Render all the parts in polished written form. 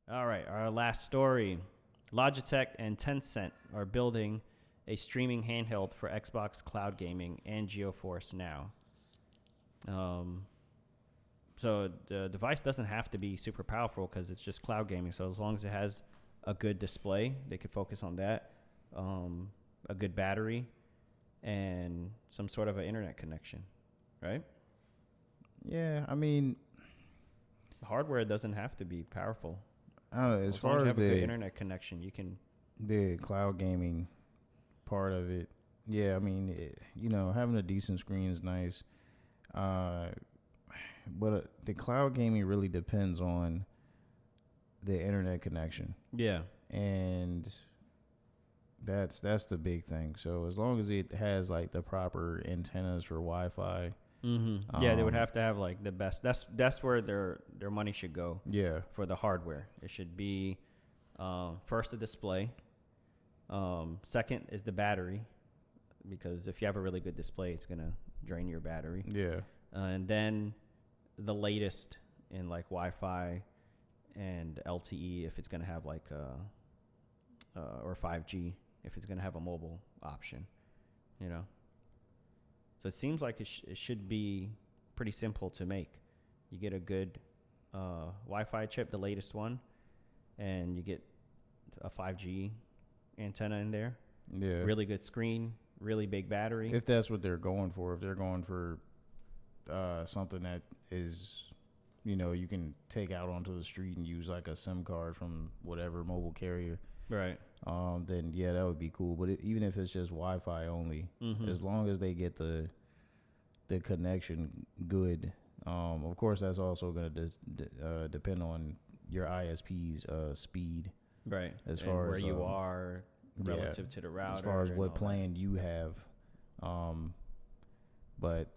All right, our last story. Logitech and Tencent are building a streaming handheld for Xbox Cloud Gaming and GeForce Now. So the device doesn't have to be super powerful because it's just cloud gaming. So as long as it has a good display, they could focus on that, a good battery, and some sort of an internet connection, right? Yeah, I mean, hardware doesn't have to be powerful. As long far as you as have a good internet connection, you can. The cloud gaming part of it, yeah, I mean, having a decent screen is nice. But the cloud gaming really depends on the internet connection. Yeah. And that's the big thing. So as long as it has like the proper antennas for Wi-Fi. Mm-hmm. Yeah, they would have to have like the best. That's where their money should go. Yeah. For the hardware, it should be first the display. Second is the battery, because if you have a really good display, it's gonna drain your battery. Yeah. And then the latest in like Wi-Fi and LTE if it's gonna have like or 5G if it's gonna have a mobile option, So it seems like it should be pretty simple to make. You get a good Wi-Fi chip, the latest one, and you get a 5G antenna in there. Yeah. Really good screen, really big battery. If that's what they're going for, if they're going for something that is, you can take out onto the street and use like a SIM card from whatever mobile carrier. Right. Then yeah, that would be cool. But even if it's just Wi-Fi only, as long as they get the connection good, of course that's also going to depend on your ISP's speed. Right. As far where as you are relative to the router. As far as what plan you have. But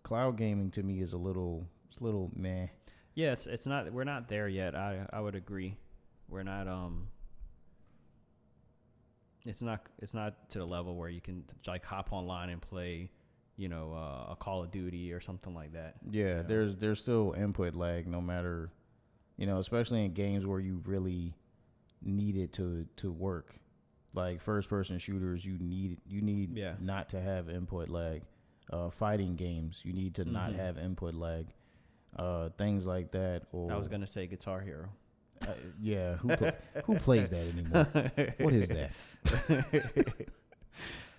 cloud gaming to me is a little meh. Yeah, it's not. We're not there yet. I would agree. We're not. It's not to the level where you can like hop online and play, a Call of Duty or something like that. Yeah, there's still input lag, no matter, especially in games where you really need it to work. Like first person shooters, you need not to have input lag. Fighting games, you need to not have input lag. Things like that. Or I was gonna say Guitar Hero. Yeah, who plays that anymore? What is that?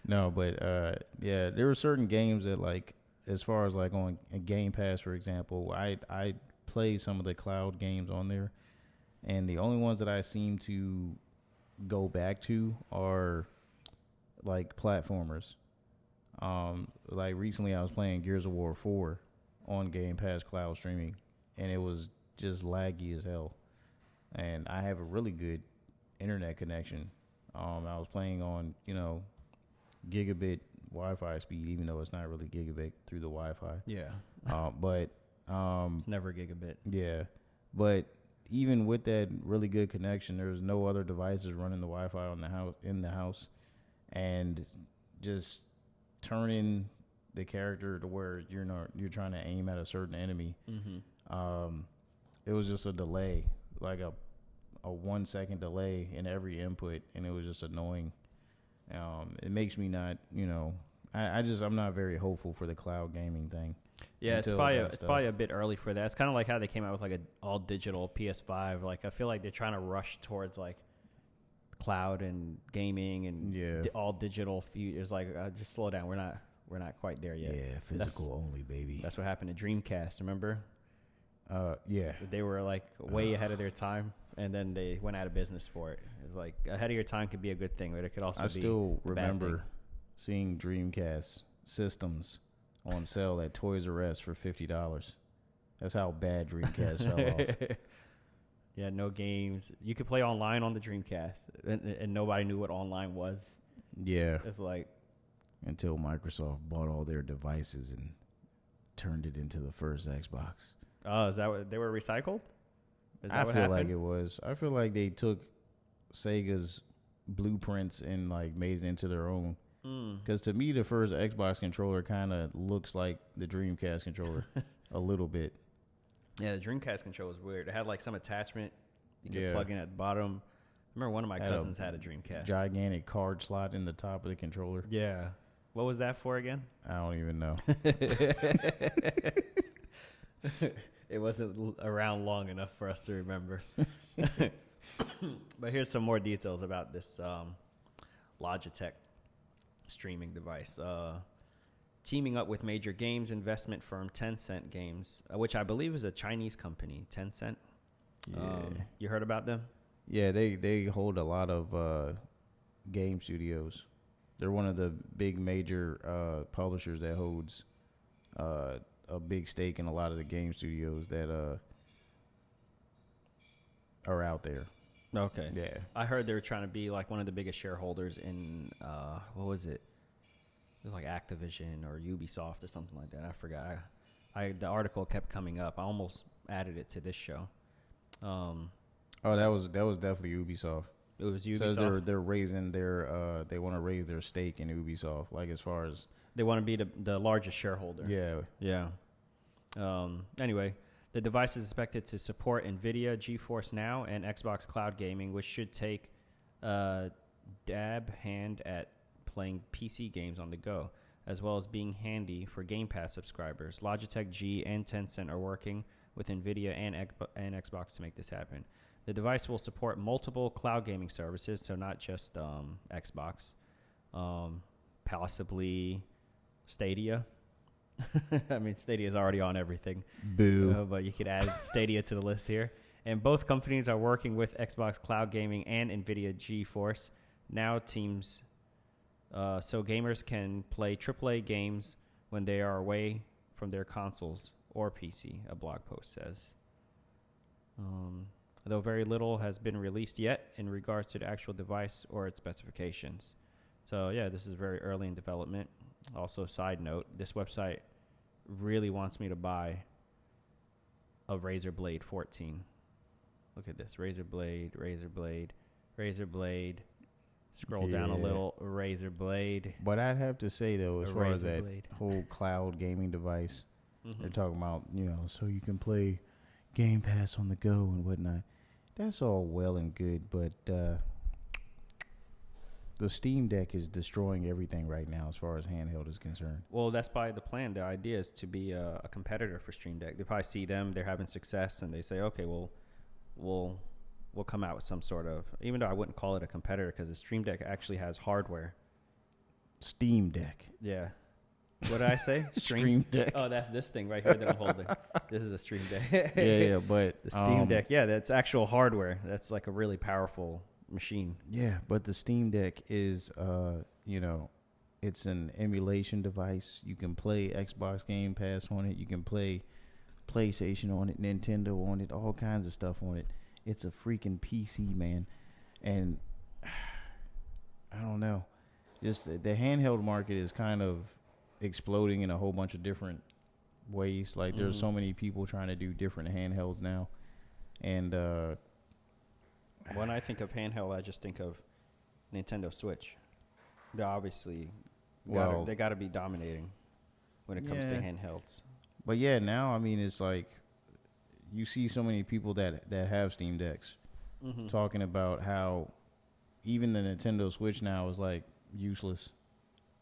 No, but yeah, there were certain games that, like, as far as like on Game Pass, for example, I play some of the cloud games on there, and the only ones that I seem to go back to are like platformers. Like recently I was playing Gears of War 4 on Game Pass cloud streaming, and it was just laggy as hell. And I have a really good internet connection. I was playing on, gigabit Wi-Fi speed, even though it's not really gigabit through the Wi-Fi. Yeah. But it's never gigabit. Yeah. But even with that really good connection, there's no other devices running the Wi-Fi in the house, and just turning the character to where you're trying to aim at a certain enemy. It was just a delay, like a 1 second delay in every input, and it was just annoying. It makes me not, I'm not very hopeful for the cloud gaming thing. Yeah, it's probably a bit early for that. It's kind of like how they came out with like an all digital PS5. Like I feel like they're trying to rush towards like cloud and gaming and all digital. It's like just slow down. We're not quite there yet. Yeah, physical only, baby. That's what happened to Dreamcast. Remember? Yeah. They were like way ahead of their time, and then they went out of business for it. It's like ahead of your time could be a good thing, but it could also be. I still remember seeing Dreamcast systems on sale at Toys R Us for $50. That's how bad Dreamcast fell off. Yeah, no games. You could play online on the Dreamcast, and nobody knew what online was. Yeah. It's like until Microsoft bought all their devices and turned it into the first Xbox. Oh, is that what they were recycled? I feel like it was. I feel like they took Sega's blueprints and like made it into their own. Because to me, the first Xbox controller kind of looks like the Dreamcast controller a little bit. Yeah, the Dreamcast controller was weird. It had like some attachment You can plug in at the bottom. I remember one of my cousins had a Dreamcast. Gigantic card slot in the top of the controller. Yeah. What was that for again? I don't even know. It wasn't around long enough for us to remember. But here's some more details about this Logitech streaming device. Teaming up with major games investment firm Tencent Games, which I believe is a Chinese company, Tencent. Yeah. You heard about them? Yeah, they hold a lot of game studios. They're one of the big major publishers that holds a big stake in a lot of the game studios that are out there. Okay. Yeah. I heard they were trying to be like one of the biggest shareholders in what was it? It was like Activision or Ubisoft or something like that. I forgot. The article kept coming up. I almost added it to this show. That was definitely Ubisoft. It was Ubisoft. So they're raising their they want to raise their stake in Ubisoft, like as far as they want to be the largest shareholder. Yeah. Yeah. Anyway, the device is expected to support NVIDIA, GeForce Now, and Xbox Cloud Gaming, which should take a dab hand at playing PC games on the go, as well as being handy for Game Pass subscribers. Logitech G and Tencent are working with NVIDIA and Xbox to make this happen. The device will support multiple cloud gaming services, so not just Xbox, possibly Stadia. I mean, Stadia is already on everything. Boo. But you could add Stadia to the list here. And both companies are working with Xbox Cloud Gaming and NVIDIA GeForce Now teams, so gamers can play AAA games when they are away from their consoles or PC, a blog post says. Though very little has been released yet in regards to the actual device or its specifications. So, yeah, this is very early in development. Also, side note, this website really wants me to buy a Razer Blade 14. Look at this. Razer Blade. Scroll down a little. Razer Blade. But I'd have to say, though, as far as that Blade. whole cloud gaming device, they're talking about, so you can play Game Pass on the go and whatnot. That's all well and good, but the Steam Deck is destroying everything right now as far as handheld is concerned. Well, that's probably the plan. The idea is to be a competitor for Stream Deck. They probably see them, they're having success, and they say, okay, we'll come out with some sort of, even though I wouldn't call it a competitor because the Stream Deck actually has hardware. Steam Deck. Yeah. What did I say? Stream Deck. Oh, that's this thing right here that I'm holding. This is a Stream Deck. yeah, but the Steam Deck, yeah, that's actual hardware. That's like a really powerful machine. Yeah, but the Steam Deck is, it's an emulation device. You can play Xbox Game Pass on it. You can play PlayStation on it, Nintendo on it, all kinds of stuff on it. It's a freaking PC, man. And I don't know. Just the handheld market is kind of exploding in a whole bunch of different ways. Like there's so many people trying to do different handhelds now. And when I think of handheld, I just think of Nintendo Switch. They obviously they got to be dominating when it comes to handhelds. But yeah, now I mean it's like you see so many people that have Steam Decks talking about how even the Nintendo Switch now is like useless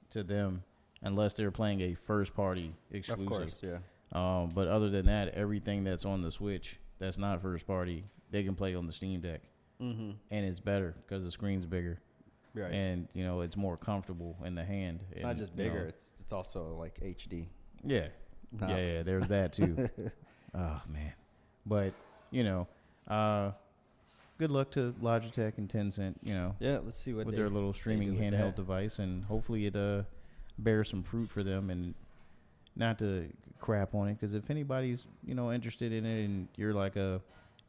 to them unless they're playing a first party exclusive. Of course, yeah. But other than that, everything that's on the Switch that's not first party, they can play on the Steam Deck. And it's better because the screen's bigger. Right. And, it's more comfortable in the hand. It's not just bigger, it's also like HD. Yeah. No. Yeah, there's that too. Oh, man. But, good luck to Logitech and Tencent, Yeah, let's see what with their little streaming handheld device, and hopefully it bears some fruit for them, and not to crap on it, because if anybody's, interested in it and you're like a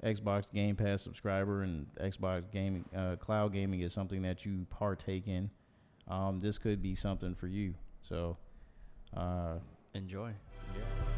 Xbox Game Pass subscriber and Xbox gaming, cloud gaming is something that you partake in, this could be something for you. So, enjoy. Yeah.